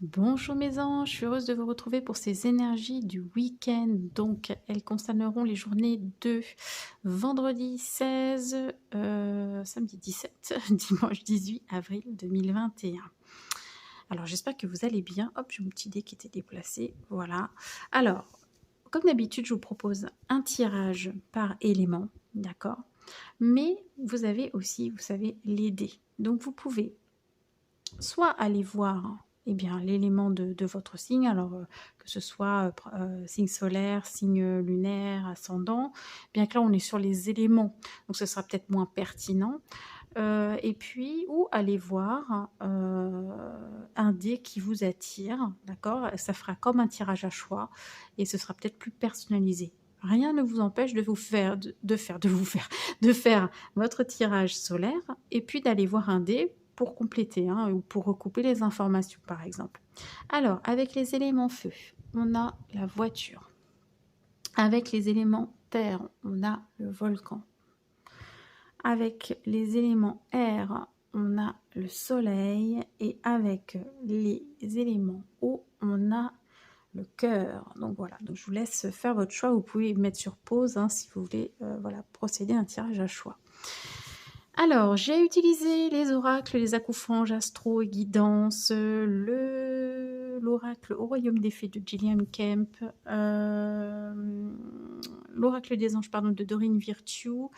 Bonjour mes anges, je suis heureuse de vous retrouver pour ces énergies du week-end. Donc, elles concerneront les journées de vendredi 16, samedi 17, dimanche 18 avril 2021. Alors, j'espère que vous allez bien. Hop, j'ai mon petit dé qui était déplacé. Voilà. Alors, comme d'habitude, je vous propose un tirage par élément, d'accord? Mais vous avez aussi, vous savez, les dés. Donc, vous pouvez soit aller voir, eh bien, l'élément de votre signe, alors, que ce soit, signe solaire, signe, lunaire, ascendant, bien que là, on est sur les éléments, donc ce sera peut-être moins pertinent, et puis ou aller voir, un dé qui vous attire, d'accord? Ça fera comme un tirage à choix et ce sera peut-être plus personnalisé. Rien ne vous empêche de faire votre tirage solaire et puis d'aller voir un dé pour compléter, hein, ou pour recouper les informations, par exemple. Alors, avec les éléments feu, on a la voiture. Avec les éléments terre, on a le volcan. Avec les éléments air, on a le soleil. Et avec les éléments eau, on a le cœur. Donc voilà, donc je vous laisse faire votre choix. Vous pouvez mettre sur pause, hein, si vous voulez voilà, procéder à un tirage à choix. Alors, j'ai utilisé les oracles, les acouphanges, astro et guidance, l'oracle au royaume des fées de Gillian Kemp, l'oracle des anges pardon, de Dorine Virtue,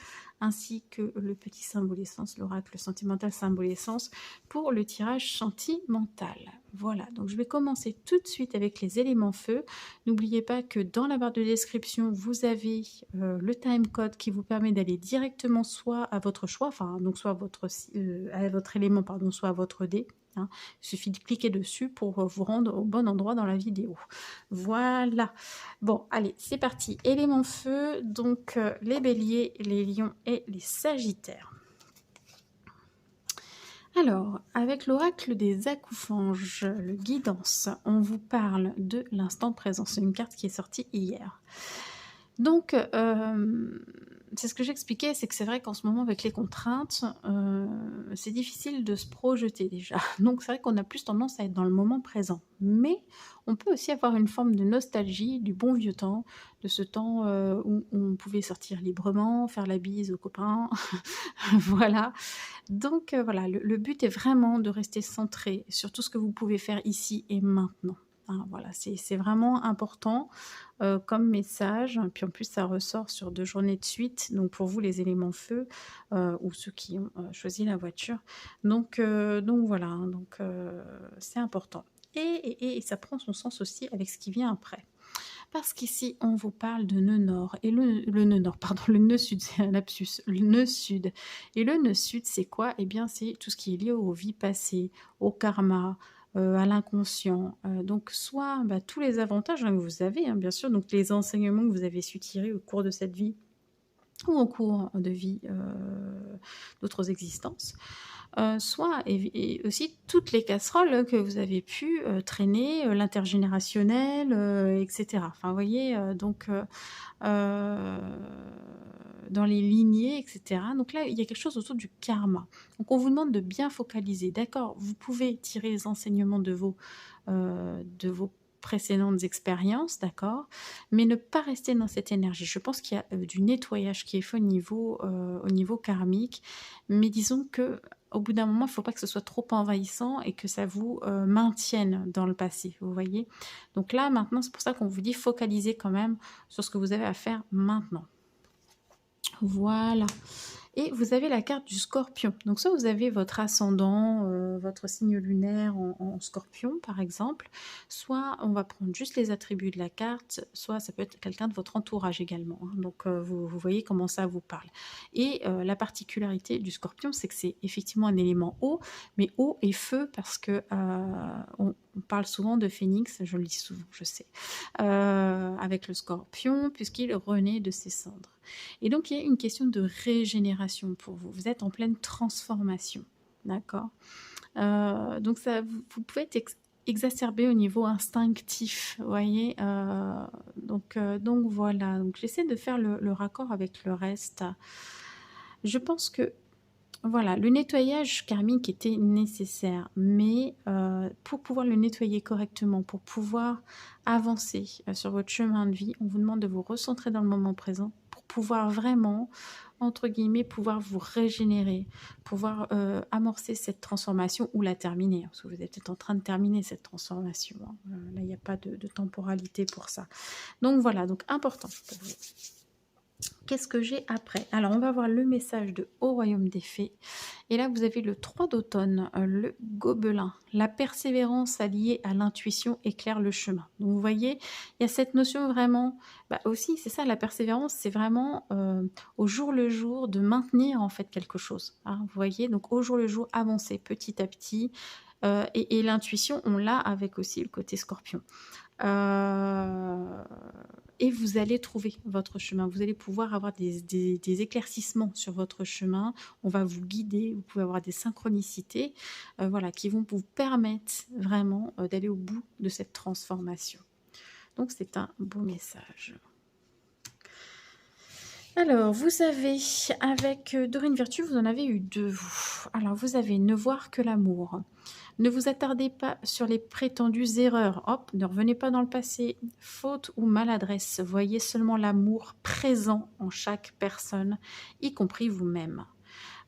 ainsi que le petit symbole essence, l'oracle sentimental symbole essence, pour le tirage sentimental. Voilà, donc je vais commencer tout de suite avec les éléments feu. N'oubliez pas que dans la barre de description, vous avez le time code qui vous permet d'aller directement soit à votre choix, enfin donc soit à votre élément, pardon, soit à votre dé. Hein. Il suffit de cliquer dessus pour vous rendre au bon endroit dans la vidéo. Voilà. Bon, allez, c'est parti. Élément feu, donc les béliers, les lions et les sagittaires. Alors, avec l'oracle des acouphanges, le guidance, on vous parle de l'instant présent. C'est une carte qui est sortie hier. Donc, c'est ce que j'expliquais, c'est que c'est vrai qu'en ce moment, avec les contraintes, c'est difficile de se projeter déjà. Donc, c'est vrai qu'on a plus tendance à être dans le moment présent. Mais on peut aussi avoir une forme de nostalgie du bon vieux temps, de ce temps où on pouvait sortir librement, faire la bise aux copains. Voilà. Donc, voilà, le but est vraiment de rester centré sur tout ce que vous pouvez faire ici et maintenant. Hein, voilà, c'est vraiment important comme message. Puis en plus, ça ressort sur 2 journées de suite. Donc pour vous, les éléments feu, ou ceux qui ont choisi la voiture. Donc voilà, hein, donc c'est important. Et ça prend son sens aussi avec ce qui vient après. Parce qu'ici, on vous parle de nœud nord. Et le nœud nord, pardon, le nœud sud, c'est un lapsus. Le nœud sud. Et le nœud sud, c'est quoi? Eh bien, c'est tout ce qui est lié aux vies passées, au karma, à l'inconscient. Donc, soit bah, tous les avantages hein, que vous avez, hein, bien sûr, donc les enseignements que vous avez su tirer au cours de cette vie ou au cours de vie d'autres existences. Soit et aussi toutes les casseroles que vous avez pu traîner, l'intergénérationnel, etc. Enfin, vous voyez, donc dans les lignées, etc. Donc là, il y a quelque chose autour du karma. Donc on vous demande de bien focaliser. D'accord, vous pouvez tirer les enseignements de vos précédentes expériences, d'accord, mais ne pas rester dans cette énergie. Je pense qu'il y a du nettoyage qui est fait au niveau karmique, mais disons que au bout d'un moment, il ne faut pas que ce soit trop envahissant et que ça vous maintienne dans le passé, vous voyez. Donc là, maintenant, c'est pour ça qu'on vous dit focaliser quand même sur ce que vous avez à faire maintenant. Voilà. Et vous avez la carte du scorpion. Donc soit vous avez votre ascendant, votre signe lunaire en scorpion par exemple, soit on va prendre juste les attributs de la carte, soit ça peut être quelqu'un de votre entourage également. Hein. Donc vous voyez comment ça vous parle. Et la particularité du scorpion, c'est que c'est effectivement un élément eau, mais eau et feu parce que on parle souvent de phénix, je le dis souvent, je sais, avec le scorpion, puisqu'il renaît de ses cendres. Et donc, il y a une question de régénération pour vous. Vous êtes en pleine transformation, d'accord. Donc, ça, vous pouvez être exacerbé au niveau instinctif, vous voyez. Donc voilà. Donc, j'essaie de faire le raccord avec le reste. Je pense que Voilà, le nettoyage karmique était nécessaire, mais pour pouvoir le nettoyer correctement, pour pouvoir avancer sur votre chemin de vie, on vous demande de vous recentrer dans le moment présent pour pouvoir vraiment, entre guillemets, pouvoir vous régénérer, pouvoir amorcer cette transformation ou la terminer, hein, parce que vous êtes peut-être en train de terminer cette transformation, hein. Là, il n'y a pas de temporalité pour ça. Donc voilà, donc important pour vous. Qu'est-ce que j'ai après? Alors, on va voir le message de Au Royaume des Fées. Et là, vous avez le 3 d'automne, le gobelin. La persévérance alliée à l'intuition éclaire le chemin. Donc, vous voyez, il y a cette notion vraiment... Bah aussi, c'est ça, la persévérance, c'est vraiment au jour le jour de maintenir en fait quelque chose, hein, vous voyez, donc au jour le jour, avancer petit à petit. Et l'intuition, on l'a avec aussi le côté scorpion. Et vous allez trouver votre chemin. Vous allez pouvoir avoir des éclaircissements sur votre chemin. On va vous guider. Vous pouvez avoir des synchronicités voilà, qui vont vous permettre vraiment d'aller au bout de cette transformation. Donc, c'est un beau message. Alors, vous avez, avec Dorine Virtue, vous en avez eu deux, vous. Alors, vous avez Ne voir que l'amour. Ne vous attardez pas sur les prétendues erreurs. Hop, ne revenez pas dans le passé. Faute ou maladresse, voyez seulement l'amour présent en chaque personne, y compris vous-même.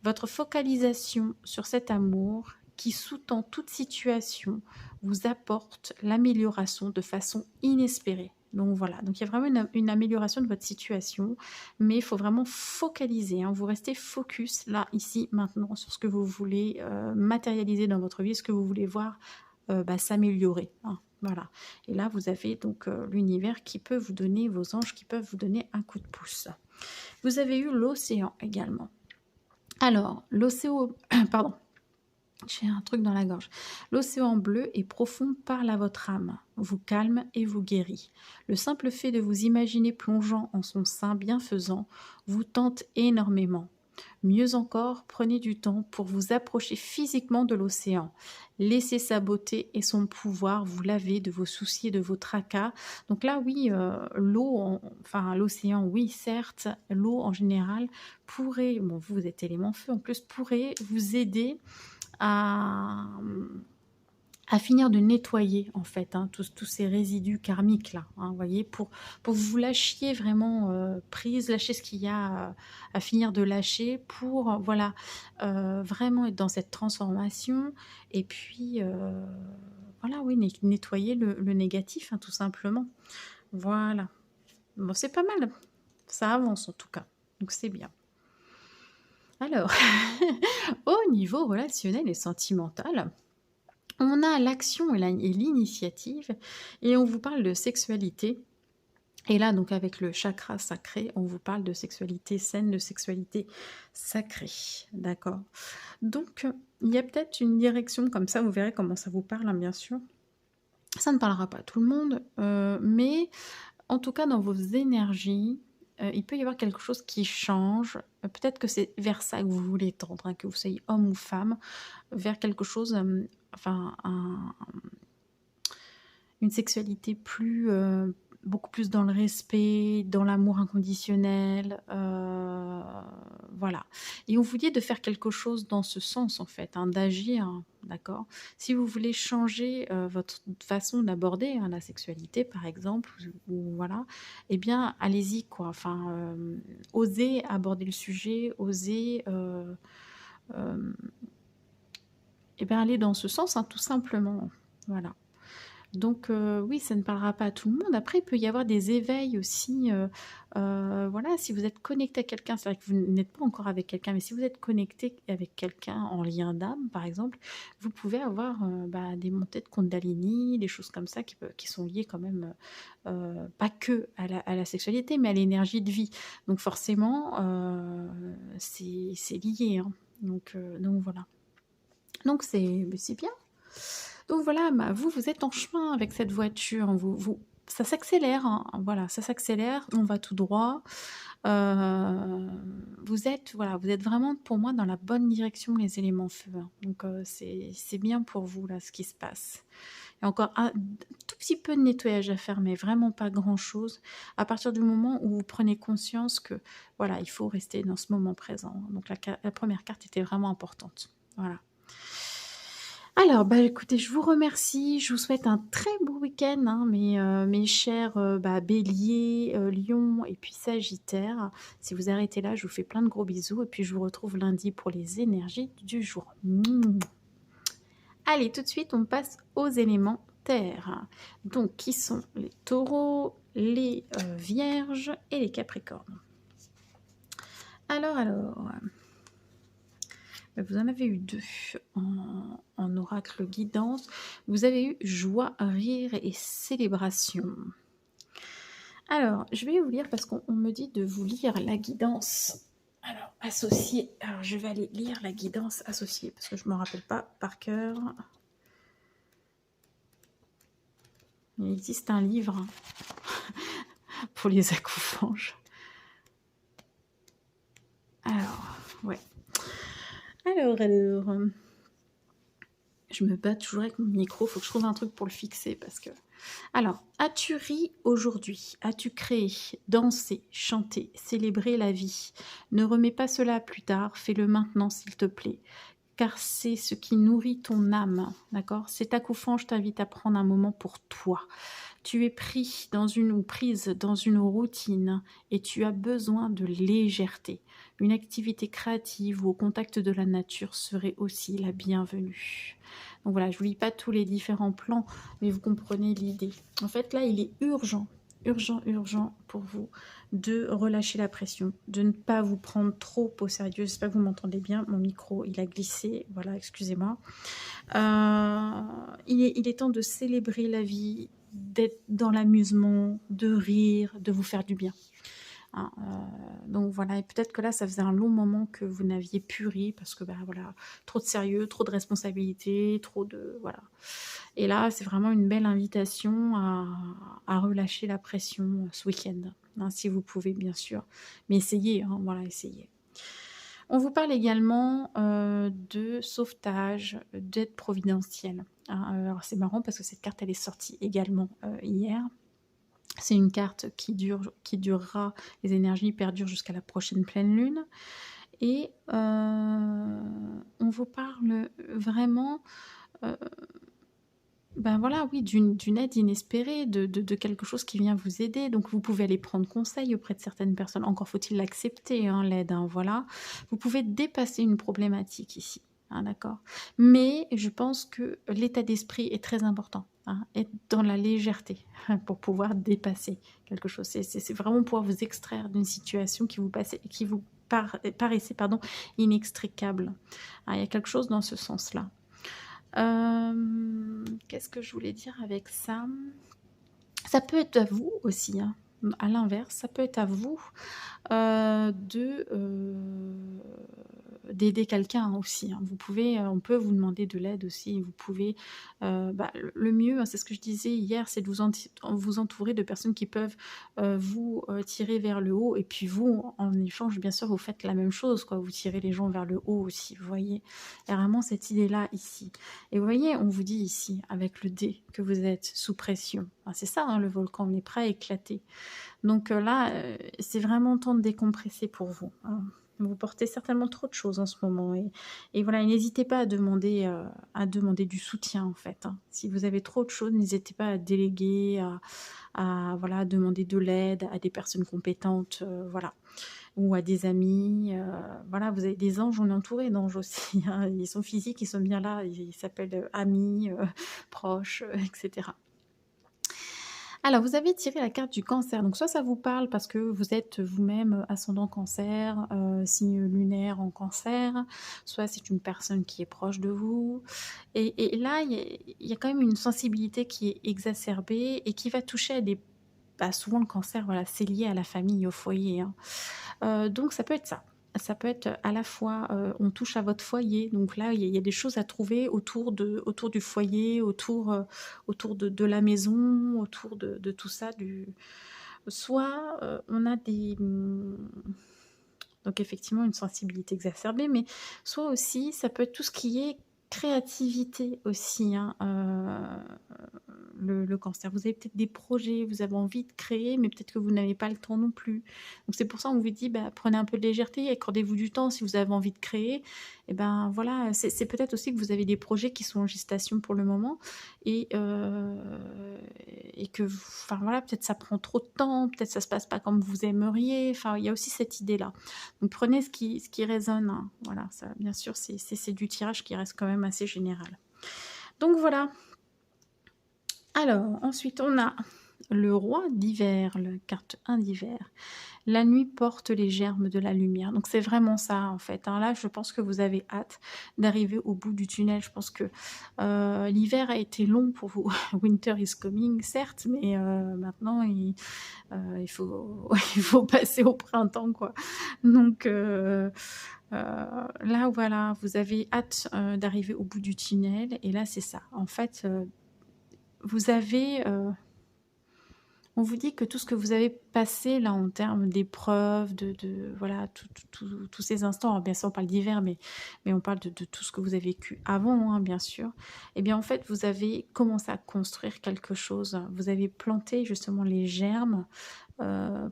Votre focalisation sur cet amour qui sous-tend toute situation vous apporte l'amélioration de façon inespérée. Donc voilà, donc il y a vraiment une amélioration de votre situation, mais il faut vraiment focaliser, hein. Vous restez focus là, ici, maintenant, sur ce que vous voulez matérialiser dans votre vie, ce que vous voulez voir s'améliorer, hein. Voilà. Et là, vous avez donc l'univers qui peut vous donner, vos anges qui peuvent vous donner un coup de pouce. Vous avez eu l'océan également. Alors, l'océan... Pardon, j'ai un truc dans la gorge. L'océan bleu et profond parle à votre âme, vous calme et vous guérit. Le simple fait de vous imaginer plongeant en son sein bienfaisant vous tente énormément. Mieux encore, prenez du temps pour vous approcher physiquement de l'océan. Laissez sa beauté et son pouvoir vous laver de vos soucis et de vos tracas. Donc là, oui, l'eau, enfin l'océan, oui, certes, l'eau en général pourrait, bon, vous êtes élément feu en plus, pourrait vous aider à finir de nettoyer en fait hein, tous ces résidus karmiques là, hein, vous voyez, pour vous lâchiez vraiment prise, lâcher ce qu'il y a à finir de lâcher pour voilà, vraiment être dans cette transformation et puis voilà, oui, nettoyer le négatif hein, tout simplement. Voilà. Bon, c'est pas mal, ça avance en tout cas, donc c'est bien. Alors, au niveau relationnel et sentimental, on a l'action et l'initiative et on vous parle de sexualité. Et là, donc avec le chakra sacré, on vous parle de sexualité saine, de sexualité sacrée. D'accord? Donc, il y a peut-être une direction comme ça, vous verrez comment ça vous parle, hein, bien sûr. Ça ne parlera pas à tout le monde, mais en tout cas, dans vos énergies, il peut y avoir quelque chose qui change. Peut-être que c'est vers ça que vous voulez tendre, hein, que vous soyez homme ou femme, vers quelque chose, enfin, une sexualité plus, beaucoup plus dans le respect, dans l'amour inconditionnel, voilà. Et on vous dit de faire quelque chose dans ce sens, en fait, hein, d'agir, d'accord? Si vous voulez changer votre façon d'aborder hein, la sexualité, par exemple, ou voilà, eh bien, allez-y, quoi. Enfin, osez aborder le sujet, osez... eh bien, aller dans ce sens, hein, tout simplement. Voilà. Donc oui, ça ne parlera pas à tout le monde. Après, il peut y avoir des éveils aussi. Voilà, si vous êtes connecté à quelqu'un, c'est vrai que vous n'êtes pas encore avec quelqu'un, mais si vous êtes connecté avec quelqu'un en lien d'âme, par exemple, vous pouvez avoir des montées de Kundalini, des choses comme ça qui sont liées quand même, pas que à la sexualité, mais à l'énergie de vie. Donc forcément, c'est lié, hein. Donc voilà. Donc c'est bien. Donc voilà, vous êtes en chemin avec cette voiture, ça s'accélère, hein, voilà, ça s'accélère, on va tout droit. Vous êtes vraiment pour moi dans la bonne direction, les éléments feu, hein. Donc c'est bien pour vous là ce qui se passe. Il y a encore un tout petit peu de nettoyage à faire, mais vraiment pas grand-chose. À partir du moment où vous prenez conscience que, voilà, il faut rester dans ce moment présent. Donc la première carte était vraiment importante. Voilà. Alors, bah, écoutez, je vous remercie. Je vous souhaite un très beau week-end, hein, mes chers béliers, lions et puis sagittaires. Si vous arrêtez là, je vous fais plein de gros bisous. Et puis, je vous retrouve lundi pour les énergies du jour. Allez, tout de suite, on passe aux éléments terre. Donc, qui sont les taureaux, les vierges et les capricornes. Alors, vous en avez eu 2 en oracle guidance. Vous avez eu joie, rire et célébration. Alors, je vais vous lire parce qu'on me dit de vous lire la guidance. Alors, associée. Alors, je vais aller lire la guidance associée parce que je ne me rappelle pas par cœur. Il existe un livre pour les accoufanges. Alors, ouais. Alors, je me bats toujours avec mon micro, il faut que je trouve un truc pour le fixer parce que... Alors, as-tu ri aujourd'hui? As-tu créé, dansé, chanté, célébré la vie? Ne remets pas cela plus tard, fais-le maintenant s'il te plaît, car c'est ce qui nourrit ton âme, d'accord? Cet accouchage t'invite à prendre un moment pour toi. Tu es pris dans une ou prise dans une routine et tu as besoin de légèreté. Une activité créative ou au contact de la nature serait aussi la bienvenue. Donc voilà, je ne vous lis pas tous les différents plans, mais vous comprenez l'idée. En fait, là, il est urgent pour vous de relâcher la pression, de ne pas vous prendre trop au sérieux. J'espère que vous m'entendez bien. Mon micro, il a glissé. Voilà, excusez-moi. Il est temps de célébrer la vie, d'être dans l'amusement, de rire, de vous faire du bien. Hein, donc voilà, et peut-être que là, ça faisait un long moment que vous n'aviez pu rire parce que voilà, trop de sérieux, trop de responsabilités, trop de... Voilà. Et là, c'est vraiment une belle invitation à relâcher la pression ce week-end, hein, si vous pouvez, bien sûr. Mais essayez, hein, voilà, essayez. On vous parle également de sauvetage, d'aide providentielle. Hein. Alors c'est marrant parce que cette carte, elle est sortie également hier. C'est une carte qui durera, les énergies perdurent jusqu'à la prochaine pleine lune. Et on vous parle vraiment... ben voilà, oui, d'une aide inespérée, de quelque chose qui vient vous aider. Donc, vous pouvez aller prendre conseil auprès de certaines personnes. Encore faut-il l'accepter, hein, l'aide, hein, voilà. Vous pouvez dépasser une problématique ici, hein, d'accord. Mais je pense que l'état d'esprit est très important, hein, être dans la légèreté pour pouvoir dépasser quelque chose. C'est vraiment pouvoir vous extraire d'une situation qui vous paraissait inextricable. Hein, il y a quelque chose dans ce sens-là. Qu'est-ce que je voulais dire avec ça? Ça peut être à vous aussi, hein. À l'inverse, ça peut être à vous d'aider quelqu'un aussi. Hein. On peut vous demander de l'aide aussi. Vous pouvez, le mieux, hein, c'est ce que je disais hier, c'est de vous entourer de personnes qui peuvent vous tirer vers le haut. Et puis vous, en échange, bien sûr, vous faites la même chose, quoi. Vous tirez les gens vers le haut aussi. Vous voyez, il y a vraiment cette idée-là ici. Et vous voyez, on vous dit ici, avec le dé, que vous êtes sous pression. Enfin, c'est ça, hein, le volcan, on est prêt à éclater. Donc là, c'est vraiment temps de décompresser pour vous. Hein. Vous portez certainement trop de choses en ce moment. Et voilà, n'hésitez pas à demander du soutien, en fait. Hein. Si vous avez trop de choses, n'hésitez pas à déléguer, à demander de l'aide à des personnes compétentes, voilà. Ou à des amis. Voilà, vous avez des anges, on est entouré d'anges aussi. Hein. Ils sont physiques, ils sont bien là. Ils s'appellent amis, proches, etc. Alors, vous avez tiré la carte du cancer. Donc, soit ça vous parle parce que vous êtes vous-même ascendant cancer, signe lunaire en cancer, soit c'est une personne qui est proche de vous. Et là, il y a quand même une sensibilité qui est exacerbée et qui va toucher à des... souvent, le cancer, voilà, c'est lié à la famille, au foyer. Hein. Donc, ça peut être ça. Ça peut être à la fois, on touche à votre foyer, donc là, il y a des choses à trouver autour du foyer, autour de la maison, autour de tout ça. Soit on a donc effectivement une sensibilité exacerbée, mais soit aussi, ça peut être tout ce qui est créativité aussi, hein, le cancer. Vous avez peut-être des projets, vous avez envie de créer, mais peut-être que vous n'avez pas le temps non plus. Donc c'est pour ça qu'on vous dit, bah, prenez un peu de légèreté, accordez-vous du temps si vous avez envie de créer. Et ben voilà, c'est peut-être aussi que vous avez des projets qui sont en gestation pour le moment et, et que, enfin voilà, peut-être ça prend trop de temps, peut-être ça se passe pas comme vous aimeriez. Enfin, il y a aussi cette idée-là. Donc prenez ce qui résonne, hein. Voilà, ça, bien sûr, c'est du tirage qui reste quand même assez général. Donc voilà. Alors, ensuite, on a le roi d'hiver, la carte 1 d'hiver. La nuit porte les germes de la lumière. Donc c'est vraiment ça en fait, hein. Là, je pense que vous avez hâte d'arriver au bout du tunnel. Je pense que l'hiver a été long pour vous. Winter is coming, certes, mais maintenant, il faut, il faut passer au printemps, quoi. Donc là, voilà, vous avez hâte d'arriver au bout du tunnel. Et là, c'est ça. En fait, vous avez... on vous dit que tout ce que vous avez passé là en termes d'épreuves, voilà, tous ces instants, alors bien sûr on parle d'hiver, mais on parle de tout ce que vous avez vécu avant, hein, bien sûr, et bien en fait vous avez commencé à construire quelque chose, vous avez planté justement les germes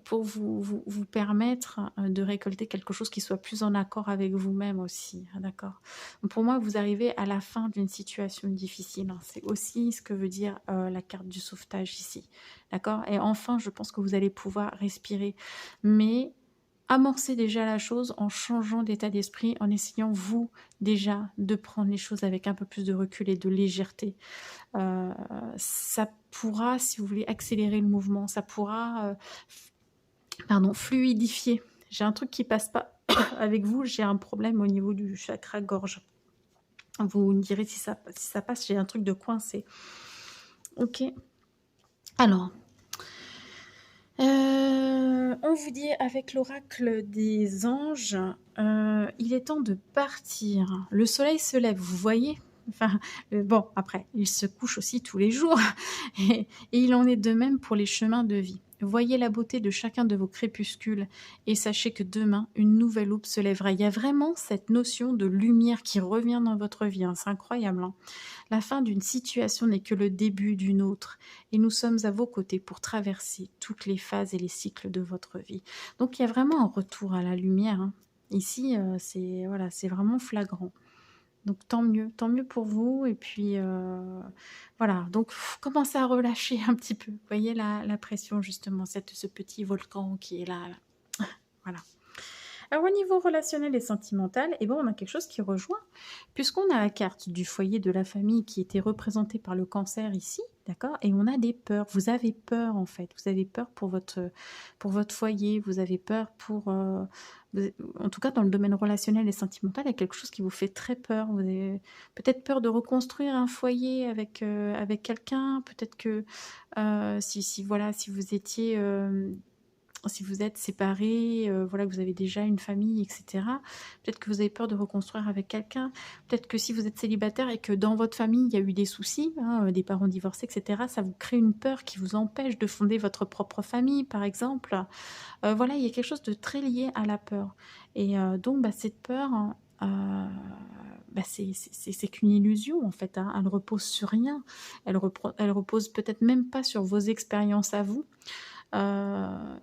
pour vous permettre de récolter quelque chose qui soit plus en accord avec vous-même aussi, hein, d'accord. Donc pour moi, vous arrivez à la fin d'une situation difficile, hein. C'est aussi ce que veut dire la carte du sauvetage ici, d'accord. Et enfin, je pense que vous allez pouvoir respirer, mais amorcer déjà la chose en changeant d'état d'esprit, en essayant vous déjà de prendre les choses avec un peu plus de recul et de légèreté. Ça pourra, si vous voulez, accélérer le mouvement, ça pourra pardon, fluidifier. J'ai un truc qui passe pas avec vous, j'ai un problème au niveau du chakra gorge. Vous me direz si ça passe, j'ai un truc de coincé. Ok. Alors, on vous dit avec l'oracle des anges, il est temps de partir. Le soleil se lève, vous voyez. Enfin, bon, après, il se couche aussi tous les jours. Et il en est de même pour les chemins de vie. Voyez la beauté de chacun de vos crépuscules et sachez que demain, une nouvelle aube se lèvera. Il y a vraiment cette notion de lumière qui revient dans votre vie, hein. C'est incroyable, hein. La fin d'une situation n'est que le début d'une autre et nous sommes à vos côtés pour traverser toutes les phases et les cycles de votre vie. Donc il y a vraiment un retour à la lumière, hein. Ici, c'est voilà, c'est vraiment flagrant. Donc tant mieux pour vous. Et puis voilà, donc commencez à relâcher un petit peu. Vous voyez la pression justement, ce petit volcan qui est là. Voilà. Alors au niveau relationnel et sentimental, eh ben, on a quelque chose qui rejoint, puisqu'on a la carte du foyer de la famille qui était représentée par le cancer ici, d'accord. Et on a des peurs. Vous avez peur en fait. Vous avez peur pour votre foyer. Vous avez peur pour... en tout cas, dans le domaine relationnel et sentimental, il y a quelque chose qui vous fait très peur. Vous avez peut-être peur de reconstruire un foyer avec quelqu'un. Peut-être que voilà, si vous étiez... si vous êtes séparés, voilà, que vous avez déjà une famille, etc. Peut-être que vous avez peur de reconstruire avec quelqu'un. Peut-être que si vous êtes célibataire et que dans votre famille, il y a eu des soucis, hein, des parents divorcés, etc., ça vous crée une peur qui vous empêche de fonder votre propre famille, par exemple. Voilà, il y a quelque chose de très lié à la peur. Et donc, bah, cette peur, hein, bah, c'est qu'une illusion, en fait, hein. Elle repose sur rien. Elle repose peut-être même pas sur vos expériences à vous.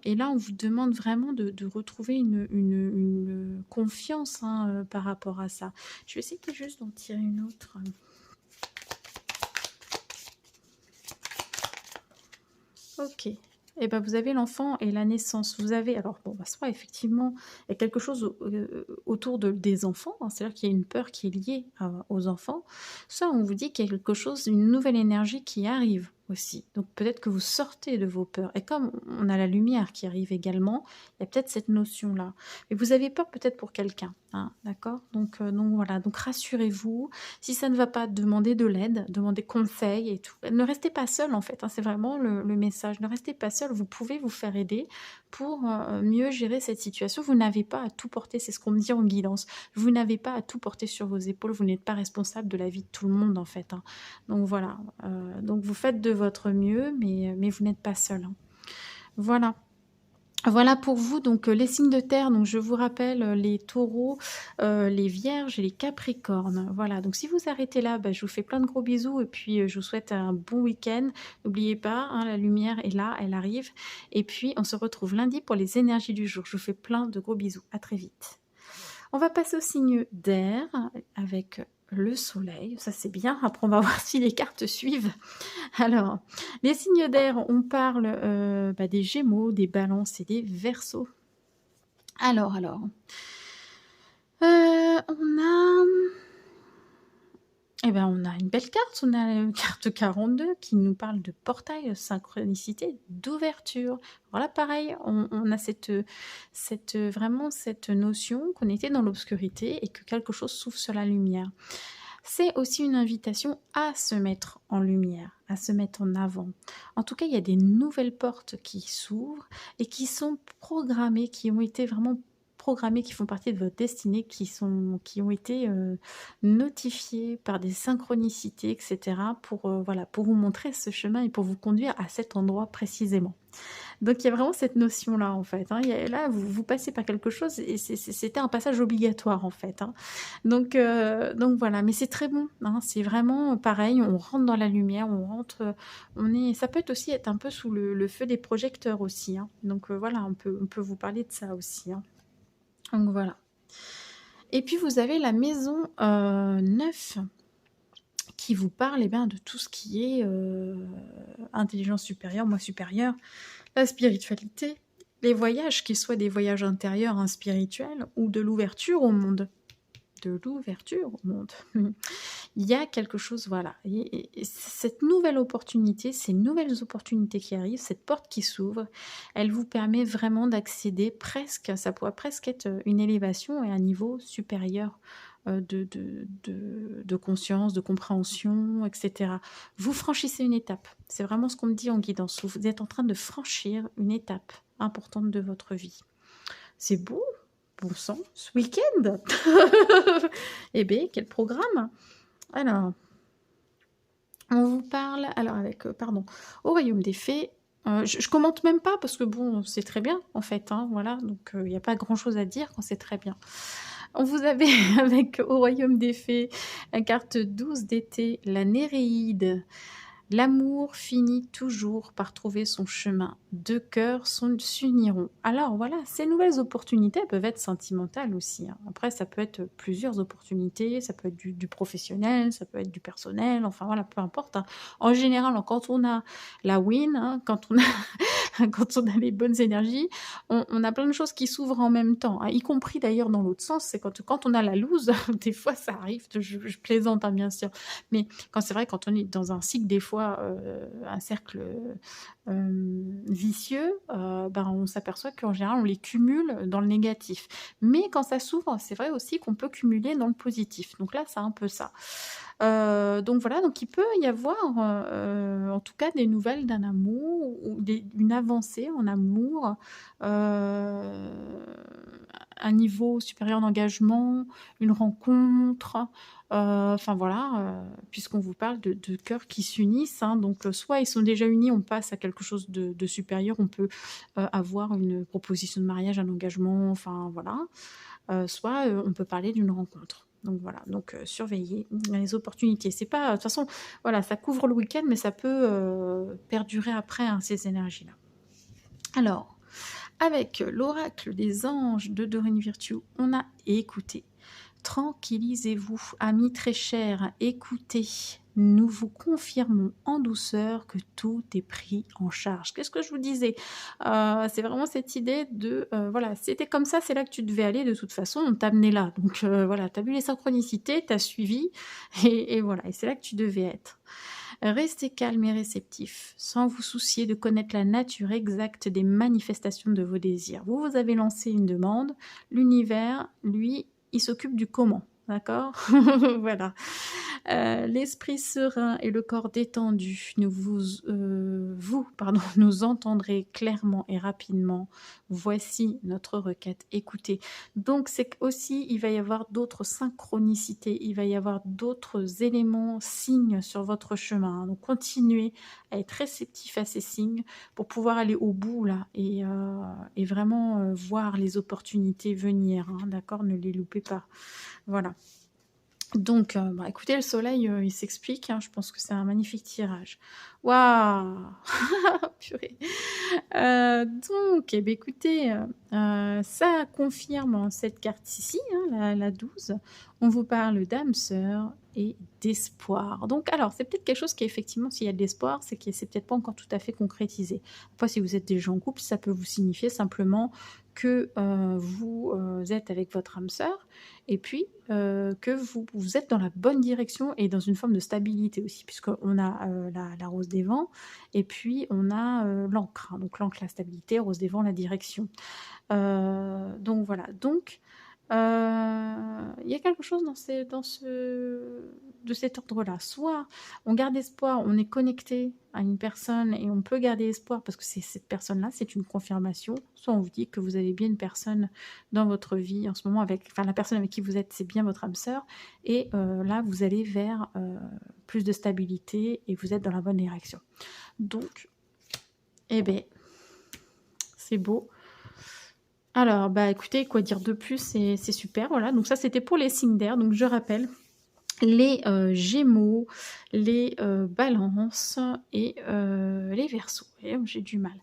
Et là, on vous demande vraiment de retrouver une confiance, hein, par rapport à ça. Je vais essayer juste d'en tirer une autre. Ok. Eh ben, vous avez l'enfant et la naissance. Vous avez, alors bon, bah, soit effectivement, il y a quelque chose autour des enfants, hein, c'est-à-dire qu'il y a une peur qui est liée aux enfants. Soit on vous dit qu'il y a quelque chose, une nouvelle énergie qui arrive aussi. Donc peut-être que vous sortez de vos peurs. Et comme on a la lumière qui arrive également, il y a peut-être cette notion-là. Mais vous avez peur peut-être pour quelqu'un, hein, d'accord. Donc voilà, donc rassurez-vous. Si ça ne va pas, demandez de l'aide, demandez conseil et tout. Ne restez pas seul en fait, hein, c'est vraiment le message. Ne restez pas seul, vous pouvez vous faire aider pour mieux gérer cette situation. Vous n'avez pas à tout porter, c'est ce qu'on me dit en guidance. Vous n'avez pas à tout porter sur vos épaules, vous n'êtes pas responsable de la vie de tout le monde en fait, hein. Donc voilà, donc vous faites de votre mieux, mais vous n'êtes pas seul, hein. Voilà. Voilà pour vous, donc les signes de terre, donc je vous rappelle, les taureaux, les vierges et les capricornes. Voilà, donc si vous arrêtez là, bah, je vous fais plein de gros bisous et puis, je vous souhaite un bon week-end. N'oubliez pas, hein, la lumière est là, elle arrive et puis on se retrouve lundi pour les énergies du jour. Je vous fais plein de gros bisous. À très vite. On va passer au signe d'air avec le soleil. Ça, c'est bien. Après, on va voir si les cartes suivent. Alors, les signes d'air, on parle bah, des Gémeaux, des Balances et des Verseaux. Alors, on a... Eh ben, on a une belle carte, on a la carte 42 qui nous parle de portail, de synchronicité, d'ouverture. Voilà, pareil, on a vraiment cette notion qu'on était dans l'obscurité et que quelque chose s'ouvre sur la lumière. C'est aussi une invitation à se mettre en lumière, à se mettre en avant. En tout cas, il y a des nouvelles portes qui s'ouvrent et qui sont programmées, qui ont été vraiment programmées, qui font partie de votre destinée, qui ont été notifiées par des synchronicités, etc. Voilà, pour vous montrer ce chemin et pour vous conduire à cet endroit précisément. Donc il y a vraiment cette notion-là, en fait. Hein. Là, vous passez par quelque chose et c'était un passage obligatoire, en fait. Hein. Donc voilà, mais c'est très bon. Hein. C'est vraiment pareil, on rentre dans la lumière, on rentre, ça peut aussi être un peu sous le feu des projecteurs aussi. Hein. Donc voilà, on peut vous parler de ça aussi. Hein. Donc voilà. Et puis vous avez la maison 9 qui vous parle de tout ce qui est intelligence supérieure, moi supérieure, la spiritualité, les voyages, qu'ils soient des voyages intérieurs, spirituels, ou de l'ouverture au monde. De l'ouverture au monde. Il y a quelque chose, voilà. Et cette nouvelle opportunité, ces nouvelles opportunités qui arrivent, cette porte qui s'ouvre, elle vous permet vraiment d'accéder presque, ça pourrait presque être une élévation et un niveau supérieur de conscience, de compréhension, etc. Vous franchissez une étape. C'est vraiment ce qu'on me dit en guidance. Vous êtes en train de franchir une étape importante de votre vie. C'est beau, bon sang, ce week-end. Eh bien, quel programme. Alors, on vous parle, alors avec, au royaume des fées. Je commente même pas parce que bon, c'est très bien en fait. Hein, voilà, donc il n'y a pas grand-chose à dire quand c'est très bien. On vous avait avec au royaume des fées la carte 12 d'été, la Néréide. L'amour finit toujours par trouver son chemin. Deux cœurs s'uniront. Alors voilà, ces nouvelles opportunités peuvent être sentimentales aussi. Hein. Après, ça peut être plusieurs opportunités, ça peut être du professionnel, ça peut être du personnel, enfin voilà, peu importe. Hein. En général, quand on a la win, hein, quand on a les bonnes énergies, on a plein de choses qui s'ouvrent en même temps. Hein. Y compris d'ailleurs dans l'autre sens, c'est quand on a la loose, des fois ça arrive, je plaisante hein, bien sûr, mais c'est vrai, quand on est dans un cycle des fois, un cercle vicieux, on s'aperçoit qu'en général on les cumule dans le négatif. Mais quand ça s'ouvre, c'est vrai aussi qu'on peut cumuler dans le positif. Donc là, c'est un peu ça. Donc voilà, donc il peut y avoir en tout cas des nouvelles d'un amour ou une avancée en amour, un niveau supérieur d'engagement, une rencontre, enfin voilà, puisqu'on vous parle de cœurs qui s'unissent, hein, donc soit ils sont déjà unis, on passe à quelque chose de supérieur, on peut avoir une proposition de mariage, un engagement, enfin voilà, soit on peut parler d'une rencontre. Donc voilà, donc surveillez les opportunités. C'est pas, de toute façon, voilà, ça couvre le week-end, mais ça peut perdurer après hein, ces énergies-là. Alors, avec l'oracle des anges de Dorine Virtue, on a écouté. Tranquillisez-vous, amis très chers, écoutez. Nous vous confirmons en douceur que tout est pris en charge. Qu'est-ce que je vous disais c'est vraiment cette idée de, voilà, c'était comme ça, c'est là que tu devais aller, de toute façon, on t'a amené là. Donc voilà, tu as vu les synchronicités, tu as suivi, et voilà, et c'est là que tu devais être. Restez calme et réceptif, sans vous soucier de connaître la nature exacte des manifestations de vos désirs. Vous avez lancé une demande, l'univers, lui, il s'occupe du comment, d'accord. Voilà. L'esprit serein et le corps détendu, vous, nous entendrez clairement et rapidement. Voici notre requête. Écoutez. Donc, c'est qu'aussi, il va y avoir d'autres synchronicités, il va y avoir d'autres éléments, signes sur votre chemin. Donc, continuez à être réceptif à ces signes pour pouvoir aller au bout là et vraiment voir les opportunités venir. Hein, d'accord, ne les loupez pas. Voilà. Donc, écoutez, le soleil, il s'explique. Hein, je pense que c'est un magnifique tirage. Waouh. Purée. Donc, eh bien, écoutez, ça confirme cette carte ici, hein, la 12. On vous parle d'âme sœur et d'espoir. Donc, alors, c'est peut-être quelque chose qui, effectivement, s'il y a de l'espoir, c'est que c'est peut-être pas encore tout à fait concrétisé. Après, si vous êtes déjà en couple, ça peut vous signifier simplement que vous êtes avec votre âme sœur et puis que vous êtes dans la bonne direction et dans une forme de stabilité aussi, puisqu'on a la rose des vents et puis on a l'encre. Hein, donc l'encre, la stabilité, rose des vents, la direction. Donc voilà. Donc il y a quelque chose de cet ordre-là. Soit on garde espoir, on est connecté à une personne et on peut garder espoir parce que c'est cette personne-là, c'est une confirmation. Soit on vous dit que vous avez bien une personne dans votre vie en ce moment, enfin la personne avec qui vous êtes, c'est bien votre âme sœur. Et là, vous allez vers plus de stabilité et vous êtes dans la bonne direction. Donc, eh bien, c'est beau. Alors, écoutez, quoi dire de plus, c'est super, voilà. Donc ça, c'était pour les signes d'air. Donc je rappelle, les Gémeaux, les Balances et les Verseaux. Et j'ai du mal.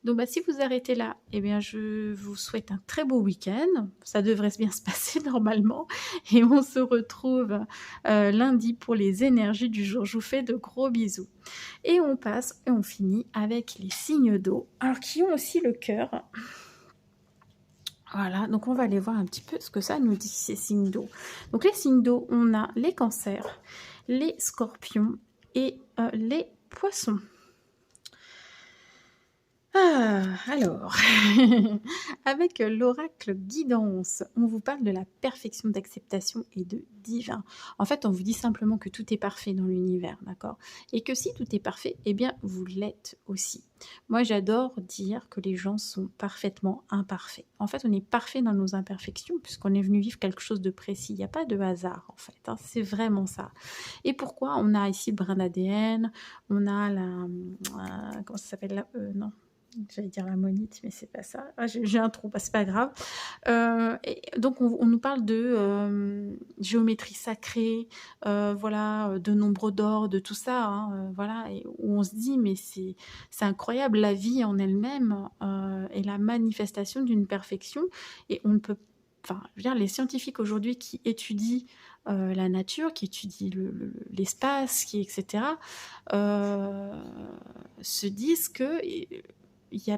Donc si vous arrêtez là, eh bien, je vous souhaite un très beau week-end. Ça devrait bien se passer normalement. Et on se retrouve lundi pour les énergies du jour. Je vous fais de gros bisous. Et on passe et on finit avec les signes d'eau. Alors, qui ont aussi le cœur. Voilà, donc on va aller voir un petit peu ce que ça nous dit, ces signes d'eau. Donc les signes d'eau, on a les cancers, les scorpions et les poissons. Alors, avec l'oracle guidance, on vous parle de la perfection d'acceptation et de divin. En fait, on vous dit simplement que tout est parfait dans l'univers, d'accord? Et que si tout est parfait, eh bien, vous l'êtes aussi. Moi, j'adore dire que les gens sont parfaitement imparfaits. En fait, on est parfait dans nos imperfections puisqu'on est venu vivre quelque chose de précis. Il n'y a pas de hasard, en fait. Hein, c'est vraiment ça. Et pourquoi on a ici le brin d'ADN, on a la... comment ça s'appelle non. J'allais dire la monite, mais c'est pas ça. Ah, j'ai un trou, c'est pas grave. Et donc, on nous parle de géométrie sacrée, voilà, de nombre d'or, de tout ça, hein, voilà, et où on se dit, mais c'est incroyable, la vie en elle-même est la manifestation d'une perfection, et on ne peut, enfin, je veux dire, les scientifiques aujourd'hui qui étudient la nature, qui étudient l'espace, etc., se disent que il y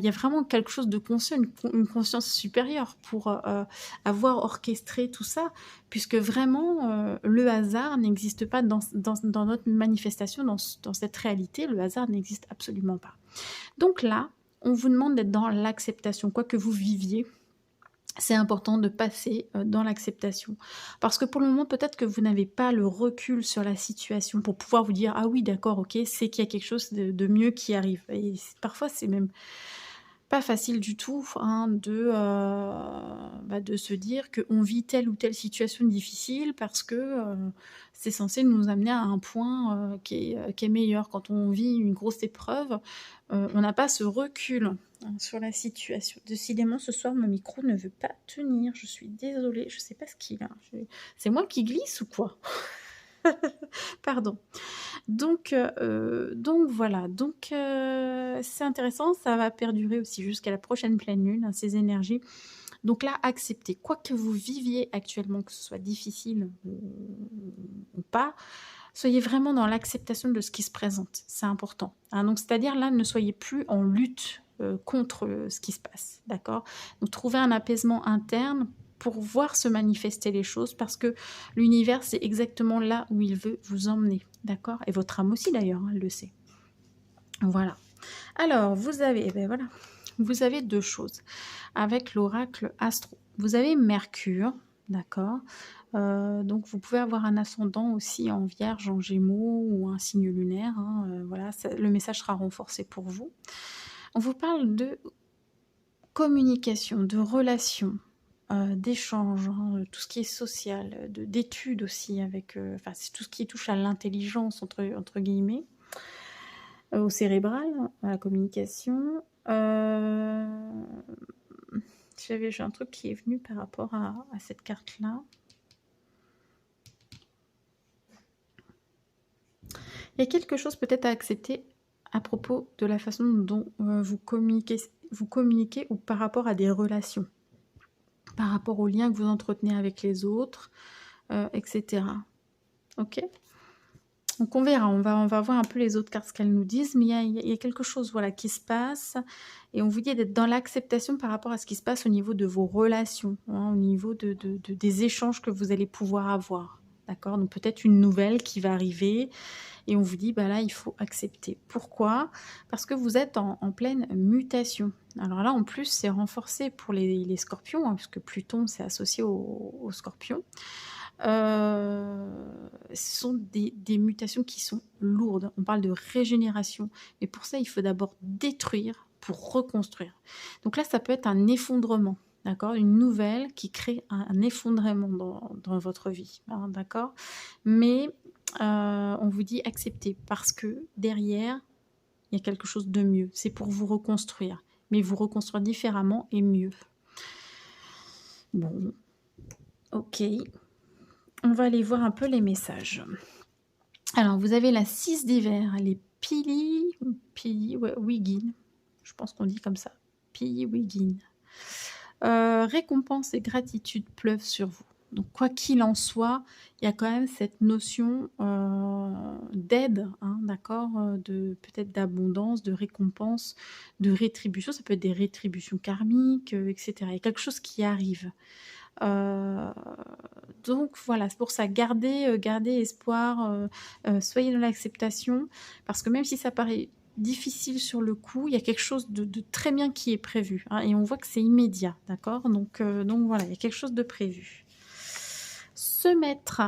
a vraiment quelque chose de conscient, une conscience supérieure pour avoir orchestré tout ça, puisque vraiment, le hasard n'existe pas dans notre manifestation, dans cette réalité, le hasard n'existe absolument pas. Donc là, on vous demande d'être dans l'acceptation, quoi que vous viviez. C'est important de passer dans l'acceptation. Parce que pour le moment, peut-être que vous n'avez pas le recul sur la situation pour pouvoir vous dire « Ah oui, d'accord, ok, c'est qu'il y a quelque chose de mieux qui arrive. » Et parfois, c'est même pas facile du tout de se dire qu'on vit telle ou telle situation difficile parce que c'est censé nous amener à un point qui est meilleur. Quand on vit une grosse épreuve, on n'a pas ce recul sur la situation. Décidément, ce soir, mon micro ne veut pas tenir. Je suis désolée, je sais pas ce qu'il a. C'est moi qui glisse ou quoi? Pardon. Donc voilà, c'est intéressant, ça va perdurer aussi jusqu'à la prochaine pleine lune, ces énergies. Donc là, acceptez, quoi que vous viviez actuellement, que ce soit difficile ou pas, soyez vraiment dans l'acceptation de ce qui se présente, c'est important. Donc c'est-à-dire là, ne soyez plus en lutte contre ce qui se passe, d'accord? Donc trouvez un apaisement interne pour voir se manifester les choses, parce que l'univers, c'est exactement là où il veut vous emmener, d'accord? Et votre âme aussi, d'ailleurs, elle le sait. Voilà. Alors, vous avez deux choses avec l'oracle astro. Vous avez Mercure, d'accord? Donc vous pouvez avoir un ascendant aussi en Vierge, en Gémeaux ou un signe lunaire, hein, voilà, le message sera renforcé pour vous. On vous parle de communication, de relations, d'échanges, hein, tout ce qui est social, d'études aussi avec, enfin c'est tout ce qui touche à «l'intelligence» entre guillemets, au cérébral, à la communication. J'ai un truc qui est venu par rapport à cette carte-là. Il y a quelque chose peut-être à accepter à propos de la façon dont, vous communiquez ou par rapport à des relations, par rapport aux liens que vous entretenez avec les autres, et cetera. OK? Donc on verra, on va voir un peu les autres cartes, ce qu'elles nous disent, mais il y a quelque chose, voilà, qui se passe et on vous dit d'être dans l'acceptation par rapport à ce qui se passe au niveau de vos relations, hein, au niveau des échanges que vous allez pouvoir avoir, d'accord? Donc peut-être une nouvelle qui va arriver et on vous dit: «Bah, là, il faut accepter». Pourquoi? Parce que vous êtes en pleine mutation. Alors là, en plus, c'est renforcé pour les scorpions, hein, puisque Pluton, c'est associé aux scorpions. Ce sont des mutations qui sont lourdes. On parle de régénération, mais pour ça, il faut d'abord détruire pour reconstruire. Donc là, ça peut être un effondrement, d'accord? Une nouvelle qui crée un effondrement dans votre vie, hein, d'accord? Mais on vous dit: «Acceptez» parce que derrière, il y a quelque chose de mieux. C'est pour vous reconstruire, mais vous reconstruire différemment et mieux. Bon, OK. On va aller voir un peu les messages. Alors, vous avez la 6 d'hiver, les ouais, Wigin. Je pense qu'on dit comme ça. Wigin. Récompense et gratitude pleuvent sur vous. Donc, quoi qu'il en soit, il y a quand même cette notion d'aide, hein, d'accord, peut-être d'abondance, de récompense, de rétribution. Ça peut être des rétributions karmiques, etc. Il y a quelque chose qui arrive. Donc voilà, c'est pour ça, gardez espoir, soyez dans l'acceptation, parce que même si ça paraît difficile sur le coup, il y a quelque chose de très bien qui est prévu, hein, et on voit que c'est immédiat, d'accord? Donc voilà, il y a quelque chose de prévu. Se mettre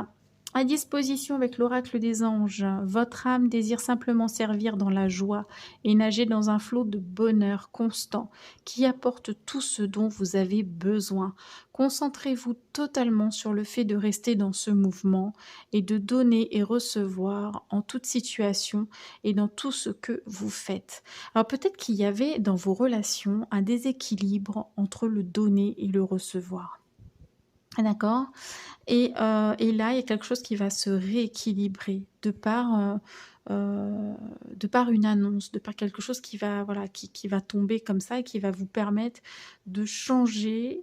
à disposition avec l'oracle des anges, votre âme désire simplement servir dans la joie et nager dans un flot de bonheur constant qui apporte tout ce dont vous avez besoin. Concentrez-vous totalement sur le fait de rester dans ce mouvement et de donner et recevoir en toute situation et dans tout ce que vous faites. Alors peut-être qu'il y avait dans vos relations un déséquilibre entre le donner et le recevoir. D'accord? Et là, il y a quelque chose qui va se rééquilibrer de par une annonce, de par quelque chose qui va, voilà, qui va tomber comme ça et qui va vous permettre de changer,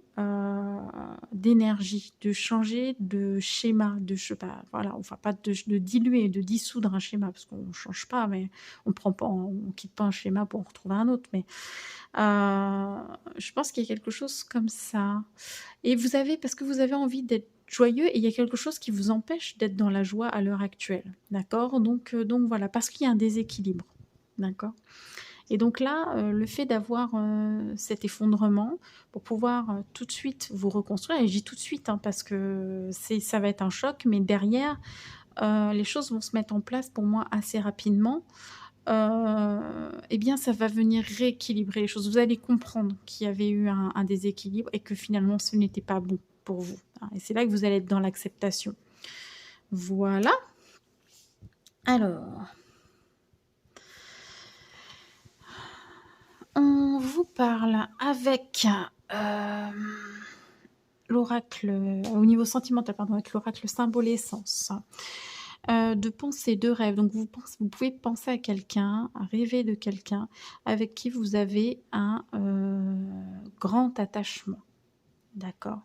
d'énergie, de changer de schéma, de je sais pas, voilà, enfin pas de diluer, de dissoudre un schéma parce qu'on ne change pas, mais on quitte pas un schéma pour en retrouver un autre, mais je pense qu'il y a quelque chose comme ça. Et parce que vous avez envie d'être joyeux et il y a quelque chose qui vous empêche d'être dans la joie à l'heure actuelle, d'accord? Donc voilà, parce qu'il y a un déséquilibre, d'accord? Et donc là, le fait d'avoir, cet effondrement pour pouvoir, tout de suite vous reconstruire, et je dis tout de suite, hein, parce que ça va être un choc, mais derrière, les choses vont se mettre en place pour moi assez rapidement. Et bien ça va venir rééquilibrer les choses. Vous allez comprendre qu'il y avait eu un déséquilibre et que finalement ce n'était pas bon pour vous, hein, et c'est là que vous allez être dans l'acceptation. Voilà. Alors, on vous parle avec, l'oracle, au niveau sentimental, pardon, avec l'oracle symbole essence. De pensée, de rêve. Donc vous pouvez penser à quelqu'un, à rêver de quelqu'un avec qui vous avez un grand attachement. D'accord?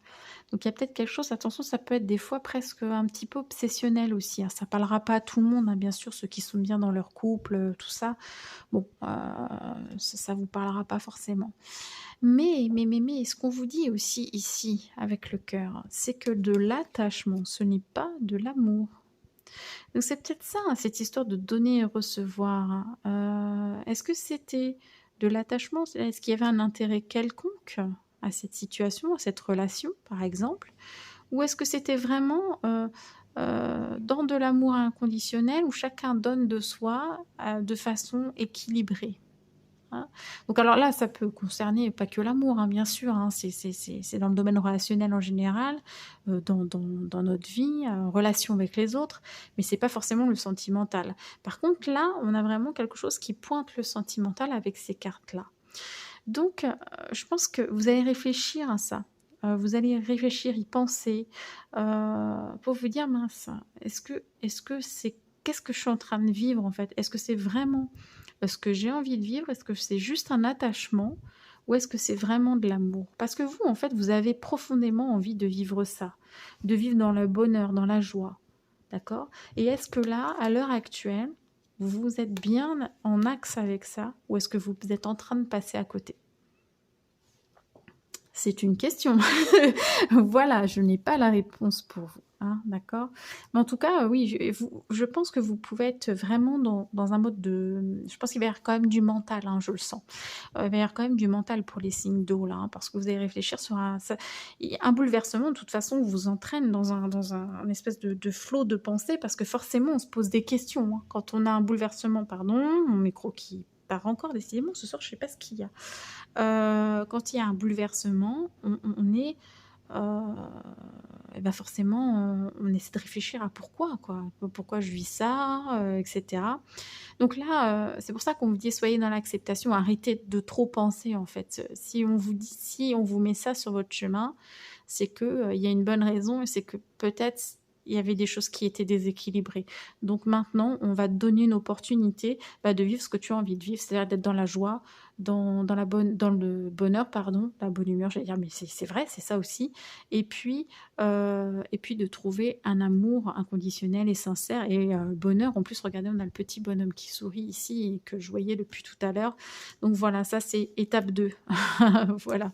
Donc il y a peut-être quelque chose, attention, ça peut être des fois presque un petit peu obsessionnel aussi, hein. Ça parlera pas à tout le monde, hein, bien sûr, ceux qui sont bien dans leur couple, tout ça. Bon, ça vous parlera pas forcément. Mais ce qu'on vous dit aussi ici, avec le cœur, c'est que de l'attachement, ce n'est pas de l'amour. Donc c'est peut-être ça, hein, cette histoire de donner et recevoir, hein. Est-ce que c'était de l'attachement? Est-ce qu'il y avait un intérêt quelconque à cette situation, à cette relation, par exemple? Ou est-ce que c'était vraiment dans de l'amour inconditionnel où chacun donne de soi de façon équilibrée, hein? Donc alors là, ça peut concerner pas que l'amour, hein, bien sûr, hein, c'est dans le domaine relationnel en général, dans notre vie, en relation avec les autres, mais c'est pas forcément le sentimental. Par contre là, on a vraiment quelque chose qui pointe le sentimental avec ces cartes-là. Donc je pense que vous allez réfléchir à ça. Vous allez réfléchir, y penser, pour vous dire: «Mince, est-ce que c'est qu'est-ce que je suis en train de vivre, en fait? Est-ce que c'est vraiment, ce que j'ai envie de vivre? Est-ce que c'est juste un attachement? Ou est-ce que c'est vraiment de l'amour?» Parce que vous, en fait, vous avez profondément envie de vivre ça, de vivre dans le bonheur, dans la joie, d'accord? Et est-ce que là, à l'heure actuelle, vous êtes bien en axe avec ça? Ou est-ce que vous êtes en train de passer à côté? C'est une question. Voilà, je n'ai pas la réponse pour vous, hein, d'accord? Mais en tout cas, oui, je pense que vous pouvez être vraiment dans un mode de je pense qu'il va y avoir quand même du mental, hein, je le sens. Il va y avoir quand même du mental pour les signes d'eau là, hein, parce que vous allez réfléchir sur un bouleversement de toute façon vous entraîne dans un espèce de flot de pensée parce que forcément on se pose des questions, hein. Quand on a un bouleversement, pardon, mon micro qui part encore décidément ce soir, je sais pas ce qu'il y a. Quand il y a un bouleversement, on est, heu et bah, forcément, on essaie de réfléchir à pourquoi, quoi. Pourquoi je vis ça, et cetera. Donc là, c'est pour ça qu'on vous dit: «Soyez dans l'acceptation», arrêtez de trop penser, en fait. Si on vous met ça sur votre chemin, c'est que, il y a une bonne raison et c'est que peut-être il y avait des choses qui étaient déséquilibrées. Donc maintenant, on va te donner une opportunité, bah, de vivre ce que tu as envie de vivre, c'est-à-dire d'être dans la joie, dans le bonheur, pardon, la bonne humeur, j'allais dire, mais c'est vrai, c'est ça aussi. Et puis de trouver un amour inconditionnel et sincère et bonheur. En plus, regardez, on a le petit bonhomme qui sourit ici et que je voyais depuis tout à l'heure. Donc voilà, ça c'est étape 2. Voilà.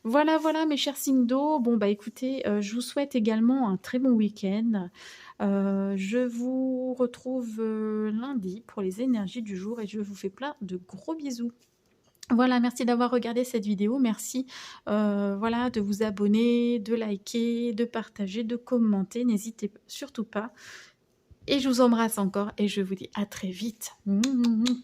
Voilà, voilà mes chers signes d'eau. Bon, bah, écoutez, je vous souhaite également un très bon week-end. Je vous retrouve, lundi pour les énergies du jour et je vous fais plein de gros bisous. Voilà, merci d'avoir regardé cette vidéo. Merci, voilà, de vous abonner, de liker, de partager, de commenter. N'hésitez surtout pas et je vous embrasse encore et je vous dis à très vite. Mouah, mouah, mouah.